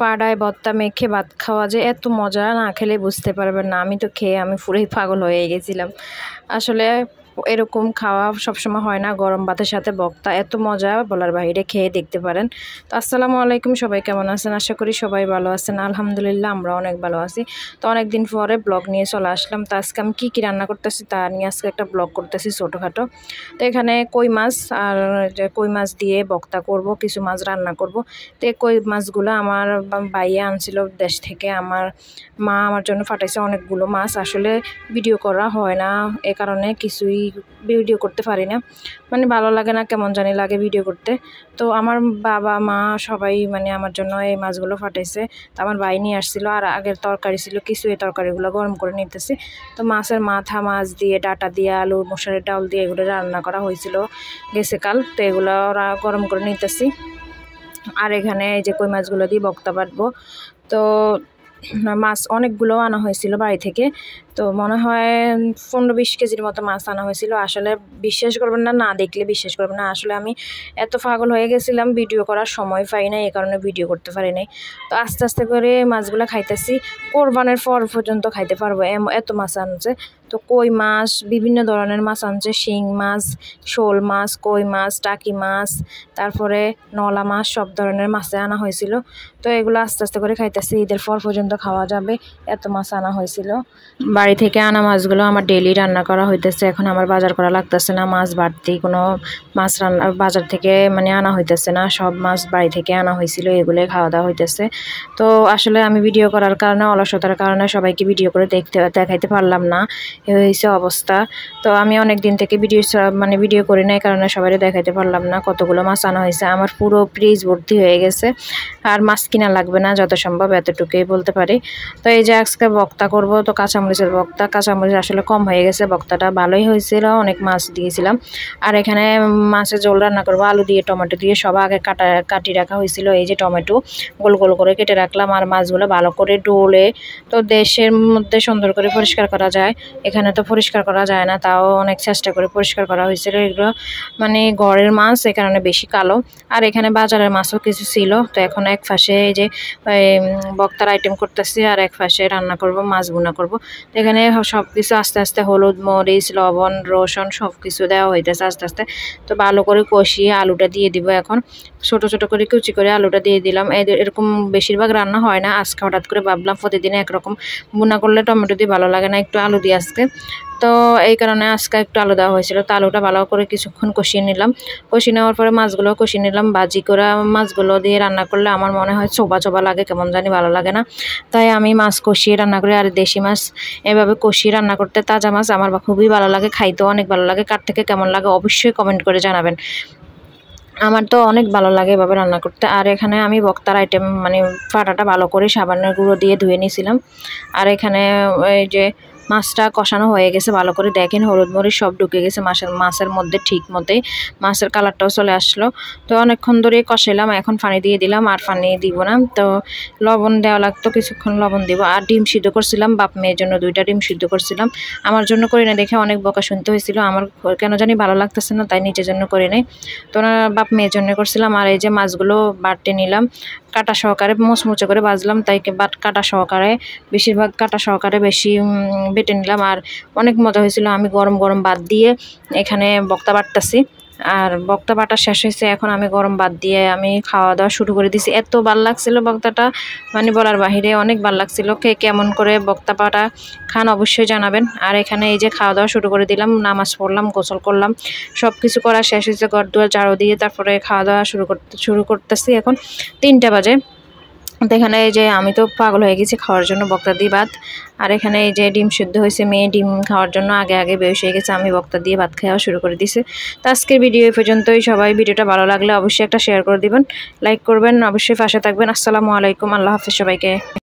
পাড়ায় ভর্তা মেখে ভাত খাওয়া যে এত মজা, না খেলে বুঝতে পারবেন না। আমি তো খেয়ে আমি পুরোই পাগল হয়ে গেছিলাম। আসলে এরকম খাওয়া সবসময় হয় না, গরম ভাতের সাথে ভর্তা এত মজা বলার বাইরে, খেয়ে দেখতে পারেন। তো আসসালামু আলাইকুম, সবাই কেমন আছেন? আশা করি সবাই ভালো আছেন। আলহামদুলিল্লাহ আমরা অনেক ভালো আছি। তো অনেক দিন পরে ব্লগ নিয়ে চলে আসলাম। তো আজকে আমি কী রান্না করতেছি তা নিয়ে আজকে একটা ব্লগ করতেছি ছোটোখাটো। তো এখানে কই মাছ আর কই মাছ দিয়ে ভর্তা করব, কিছু মাছ রান্না করব। তো কই মাছগুলো আমার ভাইয়া আনছিল দেশ থেকে, আমার মা আমার জন্য পাঠাইছে অনেকগুলো মাছ। আসলে ভিডিও করা হয় না, এ কারণে কিছুই ভিডিও করতে পারি না, মানে ভালো লাগে না, কেমন জানি লাগে ভিডিও করতে। তো আমার বাবা মা সবাই মানে আমার জন্য এই মাছগুলো পাঠাইছে। তো আমার ভাই নিয়ে আসছিলো, আর আগের তরকারি ছিল কিছু, এই তরকারিগুলো গরম করে নিতেছি। তো মাছের মাথা, মাছ দিয়ে ডাটা দিয়ে, আলু মশারের ডাল দিয়ে এগুলো রান্না করা হয়েছিল গেছে কাল। তো এগুলো গরম করে নিতেছি। আর এখানে এই যে কই মাছগুলো দিয়ে ভর্তা বাটবো। তো মাছ অনেকগুলো আনা হয়েছিল বাড়ি থেকে, তো মনে হয় 15-20 কেজির মতো মাছ আনা হয়েছিল। আসলে বিশ্বাস করবেন না, না দেখলে বিশ্বাস করবেন না। আসলে আমি এত পাগল হয়ে গেছিলাম, ভিডিও করার সময় পাই না, এই কারণে ভিডিও করতে পারি নাই। তো আস্তে আস্তে করে মাছগুলো খাইতেছি, কোরবানের পর পর্যন্ত খাইতে পারবো এত মাছ আনছে। তো কই মাছ, বিভিন্ন ধরনের মাছ আনছে, শিং মাছ, শোল মাছ, কই মাছ, টাকি মাছ, তারপরে নলা মাছ, সব ধরনের মাছে আনা হয়েছিল। তো এগুলো আস্তে আস্তে করে খাইতেছি, ঈদের পর পর্যন্ত খাওয়া যাবে এত মাছ আনা হয়েছিল। বাড়ি থেকে আনা মাছগুলো আমার ডেইলি রান্না করা হইতেছে। এখন আমার বাজার করা লাগতেছে না, মাছ বাড়তি কোনো মাছ রান্না বাজার থেকে মানে আনা হইতেছে না, সব মাছ বাড়ি থেকে আনা হয়েছিল, এগুলোই খাওয়া দাওয়া হইতেছে। তো আসলে আমি ভিডিও করার কারণে, অলসতার কারণে সবাইকে ভিডিও করে দেখাইতে পারলাম না, এ হয়েছে অবস্থা। তো আমি অনেক দিন থেকে ভিডিও করি না, এই কারণে সবাই দেখাইতে পারলাম না কতগুলো মাছ আনা হয়েছে। আমার পুরো ফ্রিজ ভর্তি হয়ে গেছে, আর মাছ কিনা লাগবে না, যত সম্ভব এতটুকুই বলতে পারি। তো এই যে আজকে ভর্তা করব, তো কাঁচামরিচের ভর্তা। কাঁচামরিচ আসলে কম হয়ে গেছে, ভর্তাটা ভালোই হয়েছিল, অনেক মাছ দিয়েছিলাম। আর এখানে মাছের ঝোল রান্না করবো, আলু দিয়ে টমেটো দিয়ে, সব আগে কাটি রাখা হয়েছিল। এই যে টমেটো গোল গোল করে কেটে রাখলাম, আর মাছগুলো ভালো করে ডোলে। তো দেশের মধ্যে সুন্দর করে পরিষ্কার করা যায়, এখানে তো পরিষ্কার করা যায় না, তাও অনেক চেষ্টা করে পরিষ্কার করা হয়েছিল। এগুলো মানে ঘরের মাছ, এই কারণে বেশি কালো। আর এখানে বাজারের মাছও কিছু ছিল। তো এখন এক পাশে এই যে ভর্তার আইটেম করতেছি, আর এক পাশে রান্না করব, মাছ ভুনা করব। এখানে সব কিছু আস্তে আস্তে হলুদ, মরিচ, লবণ, রসুন সব কিছু দেওয়া হইতেছে আস্তে আস্তে। তো ভালো করে কষিয়ে আলুটা দিয়ে দিব। এখন ছোট ছোট করে কুচি করে আলুটা দিয়ে দিলাম। এরকম বেশিরভাগ রান্না হয় না, আজকে হঠাৎ করে ভাবলাম প্রতিদিন একরকম ভুনা করলে টমেটো দিয়ে ভালো লাগে না, একটু আলু দিয়ে আজকে। তো এই কারণে আজকে একটু আলু দেওয়া হয়েছিল। তো আলুটা ভালো করে কিছুক্ষণ কষিয়ে নিলাম। কষিয়ে নেওয়ার পরে মাছগুলো কষিয়ে নিলাম। ভাজি করা মাছগুলো দিয়ে রান্না করলে আমার মনে হয় চোবা চোবা লাগে, কেমন জানি ভালো লাগে না, তাই আমি মাছ কষিয়ে রান্না করি। আর দেশি মাছ এভাবে কষিয়ে রান্না করতে, তাজা মাছ আমার খুবই ভালো লাগে, খাইতেও অনেক ভালো লাগে। কার থেকে কেমন লাগে অবশ্যই কমেন্ট করে জানাবেন, আমার তো অনেক ভালো লাগে এভাবে রান্না করতে। আর এখানে আমি ভর্তার আইটেম মানে পাটাটা ভালো করে সাবানের গুঁড়ো দিয়ে ধুয়ে নিয়েছিলাম। আর এখানে এই যে মাছটা কষানো হয়ে গেছে ভালো করে, দেখেন হলুদ মরিচ সব ঢুকে গেছে মাছের মধ্যে ঠিক মতোই, মাছের কালারটাও চলে আসলো। তো অনেকক্ষণ ধরে কষাইলাম, এখন পানি দিয়ে দিলাম, আর পানি দিব না। তো লবণ দেওয়া লাগতো, কিছুক্ষণ লবণ দিব। আর ডিম সিদ্ধ করছিলাম, বাপ মেয়ের জন্য 2টা ডিম সিদ্ধ করছিলাম, আমার জন্য করি না দেখে অনেক বকা শুনতে হয়েছিল। আমার কেন জানি ভালো লাগতেছে না, তাই নিজের জন্য করি নাই। তো বাপ মেয়ের জন্য করছিলাম। আর এই যে মাছগুলো বাটতে নিলাম, কাটা সহকারে মুচমুচে করে ভাজলাম, তাই কাটা সহকারে, বেশিরভাগ কাটা সহকারে বেশি বেটে নিলাম। আর অনেক মজা হয়েছিল। আমি গরম গরম ভাত দিয়ে এখানে ভর্তা বাটতেছি, আর ভর্তা বাটা শেষ হয়েছে, এখন আমি গরম ভাত দিয়ে আমি খাওয়া দাওয়া শুরু করে দিছি। এত ভাল লাগছিল ভর্তাটা, মানে বলার বাহিরে অনেক ভাল লাগছিল। কে কেমন করে ভর্তা বাটা খান অবশ্যই জানাবেন। আর এখানে এই যে খাওয়া দাওয়া শুরু করে দিলাম, নামাজ পড়লাম, গোসল করলাম, সব কিছু করা শেষ হয়েছে, ঘর দুয়ার ঝাড়ু দিয়ে তারপরে খাওয়া দাওয়া শুরু করতেছি। এখন 3টা বাজে। তো এখানে এই যে আমি তো পাগল হয়ে গেছি খাওয়ার জন্য ভর্তা দিয়ে ভাত। আর এখানে এই যে ডিম সিদ্ধ হয়েছে, মেয়ে ডিম খাওয়ার জন্য আগে আগে বেশ হয়ে গেছে, আমি ভর্তা দিয়ে ভাত খাওয়া শুরু করে দিয়েছি। তো আজকের ভিডিও এই পর্যন্তই। সবাই ভিডিওটা ভালো লাগলে অবশ্যই একটা শেয়ার করে দিবেন, লাইক করবেন, অবশ্যই পাশে থাকবেন। আসসালামু আলাইকুম, আল্লাহ হাফেজ সবাইকে।